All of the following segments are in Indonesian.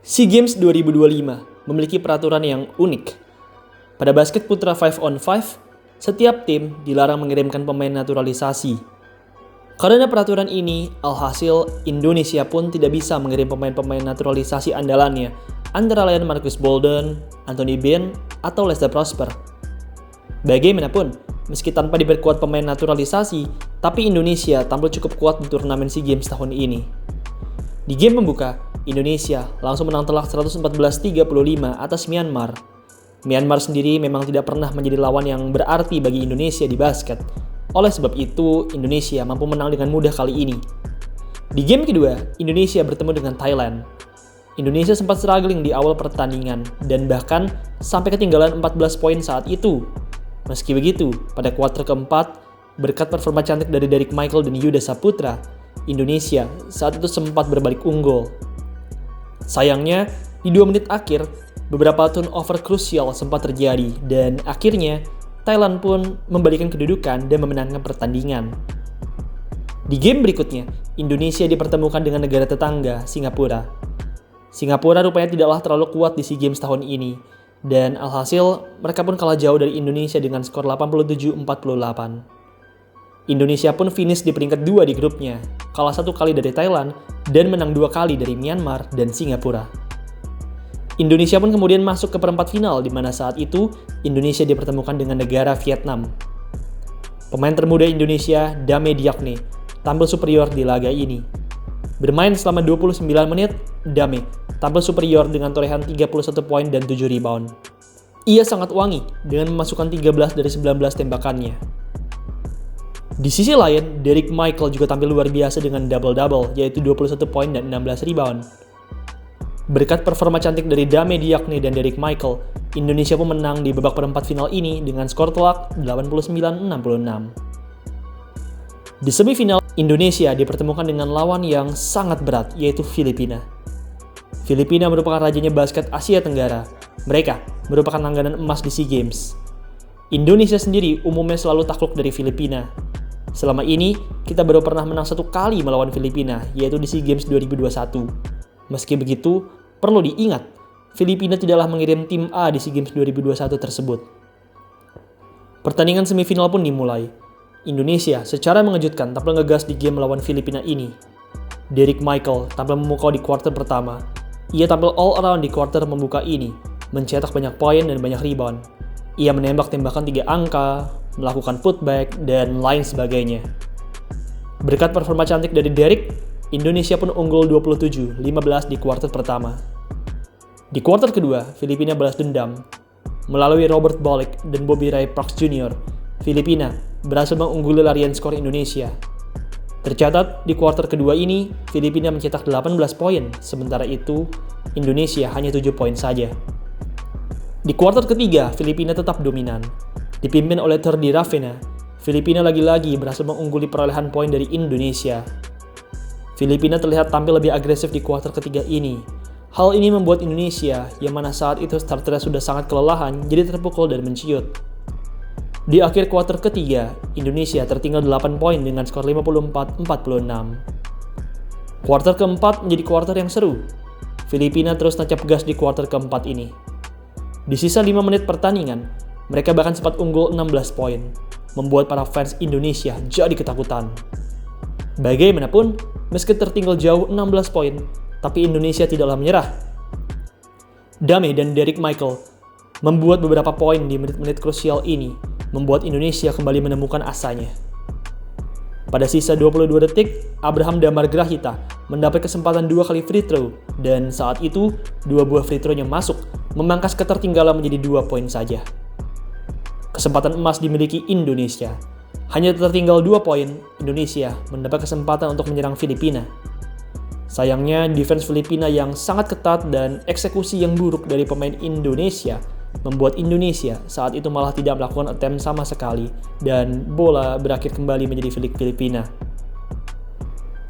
SEA Games 2025 memiliki peraturan yang unik. Pada basket putra 5-on-5, setiap tim dilarang mengirimkan pemain naturalisasi. Karena peraturan ini, alhasil Indonesia pun tidak bisa mengirim pemain-pemain naturalisasi andalannya, antara lain Marcus Bolden, Anthony Bean, atau Lester Prosper. Bagaimanapun, meski tanpa diperkuat pemain naturalisasi, tapi Indonesia tampil cukup kuat di turnamen SEA Games tahun ini. Di game pembuka, Indonesia langsung menang telak 114-35 atas Myanmar. Myanmar sendiri memang tidak pernah menjadi lawan yang berarti bagi Indonesia di basket. Oleh sebab itu, Indonesia mampu menang dengan mudah kali ini. Di game kedua, Indonesia bertemu dengan Thailand. Indonesia sempat struggling di awal pertandingan dan bahkan sampai ketinggalan 14 poin saat itu. Meski begitu, pada kuarter keempat, berkat performa cantik dari Derrick Michael dan Yuda Saputra, Indonesia saat itu sempat berbalik unggul. Sayangnya, di 2 menit akhir, beberapa turnover krusial sempat terjadi dan akhirnya Thailand pun membalikkan kedudukan dan memenangkan pertandingan. Di game berikutnya, Indonesia dipertemukan dengan negara tetangga, Singapura. Singapura rupanya tidaklah terlalu kuat di SEA Games tahun ini, dan alhasil mereka pun kalah jauh dari Indonesia dengan skor 87-48. Indonesia pun finish di peringkat 2 di grupnya, kalah 1 kali dari Thailand dan menang 2 kali dari Myanmar dan Singapura. Indonesia pun kemudian masuk ke perempat final di mana saat itu Indonesia dipertemukan dengan negara Vietnam. Pemain termuda Indonesia, Dame Diakne, tampil superior di laga ini. Bermain selama 29 menit, Dame tampil superior dengan torehan 31 poin dan 7 rebound. Ia sangat wangi dengan memasukkan 13 dari 19 tembakannya. Di sisi lain, Derrick Michael juga tampil luar biasa dengan double-double, yaitu 21 poin dan 16 rebound. Berkat performa cantik dari Dame Diakne dan Derrick Michael, Indonesia pun menang di babak perempat final ini dengan skor telak 89-66. Di semifinal, Indonesia dipertemukan dengan lawan yang sangat berat, yaitu Filipina. Filipina merupakan rajanya basket Asia Tenggara. Mereka merupakan langganan emas di SEA Games. Indonesia sendiri umumnya selalu takluk dari Filipina. Selama ini, kita baru pernah menang 1 kali melawan Filipina, yaitu di SEA Games 2021. Meski begitu, perlu diingat, Filipina tidaklah mengirim tim A di SEA Games 2021 tersebut. Pertandingan semifinal pun dimulai. Indonesia secara mengejutkan tampil ngegas di game melawan Filipina ini. Derrick Michael tampil memukau di kuarter pertama. Ia tampil all around di kuarter membuka ini, mencetak banyak poin dan banyak rebound. Ia menembak tembakan 3 angka, melakukan putback, dan lain sebagainya. Berkat performa cantik dari Derrick, Indonesia pun unggul 27-15 di kuarter pertama. Di kuarter kedua, Filipina balas dendam. Melalui Robert Bolick dan Bobby Ray Parks Jr., Filipina berhasil mengungguli larian skor Indonesia. Tercatat, di kuarter kedua ini, Filipina mencetak 18 poin, sementara itu, Indonesia hanya 7 poin saja. Di kuarter ketiga, Filipina tetap dominan. Dipimpin oleh Terdi Ravena, Filipina lagi-lagi berhasil mengungguli perolehan poin dari Indonesia. Filipina terlihat tampil lebih agresif di kuarter ketiga ini. Hal ini membuat Indonesia, yang mana saat itu starternya sudah sangat kelelahan, jadi terpukul dan menciut. Di akhir kuarter ketiga, Indonesia tertinggal 8 poin dengan skor 54-46. Kuarter keempat menjadi kuarter yang seru. Filipina terus nancap gas di kuarter keempat ini. Di sisa 5 menit pertandingan, mereka bahkan sempat unggul 16 poin, membuat para fans Indonesia jadi ketakutan. Bagaimanapun, meski tertinggal jauh 16 poin, tapi Indonesia tidaklah menyerah. Dame dan Derrick Michael membuat beberapa poin di menit-menit krusial ini, membuat Indonesia kembali menemukan asanya. Pada sisa 22 detik, Abraham Damar Grahita mendapat kesempatan 2 kali free throw, dan saat itu 2 buah free throw-nya masuk, memangkas ketertinggalan menjadi 2 poin saja. Kesempatan emas dimiliki Indonesia. Hanya tertinggal 2 poin, Indonesia mendapat kesempatan untuk menyerang Filipina. Sayangnya, defense Filipina yang sangat ketat dan eksekusi yang buruk dari pemain Indonesia membuat Indonesia saat itu malah tidak melakukan attempt sama sekali dan bola berakhir kembali menjadi milik Filipina.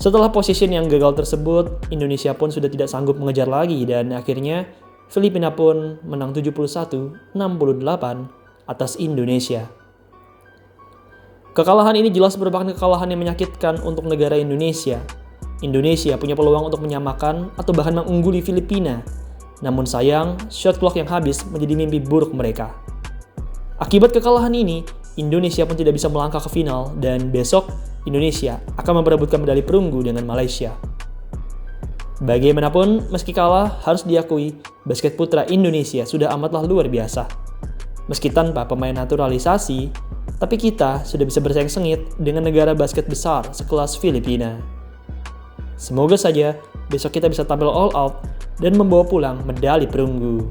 Setelah position yang gagal tersebut, Indonesia pun sudah tidak sanggup mengejar lagi dan akhirnya Filipina pun menang 71-68 atas Indonesia. Kekalahan ini jelas merupakan kekalahan yang menyakitkan untuk negara Indonesia. Indonesia punya peluang untuk menyamakan atau bahkan mengungguli Filipina, Namun sayang, shot clock yang habis menjadi mimpi buruk mereka. Akibat kekalahan ini, Indonesia pun tidak bisa melangkah ke final dan besok Indonesia akan memperebutkan medali perunggu dengan Malaysia. Bagaimanapun, meski kalah, harus diakui basket putra Indonesia sudah amatlah luar biasa. Meski tanpa pemain naturalisasi, tapi kita sudah bisa bersaing sengit dengan negara basket besar sekelas Filipina. Semoga saja besok kita bisa tampil all out dan membawa pulang medali perunggu.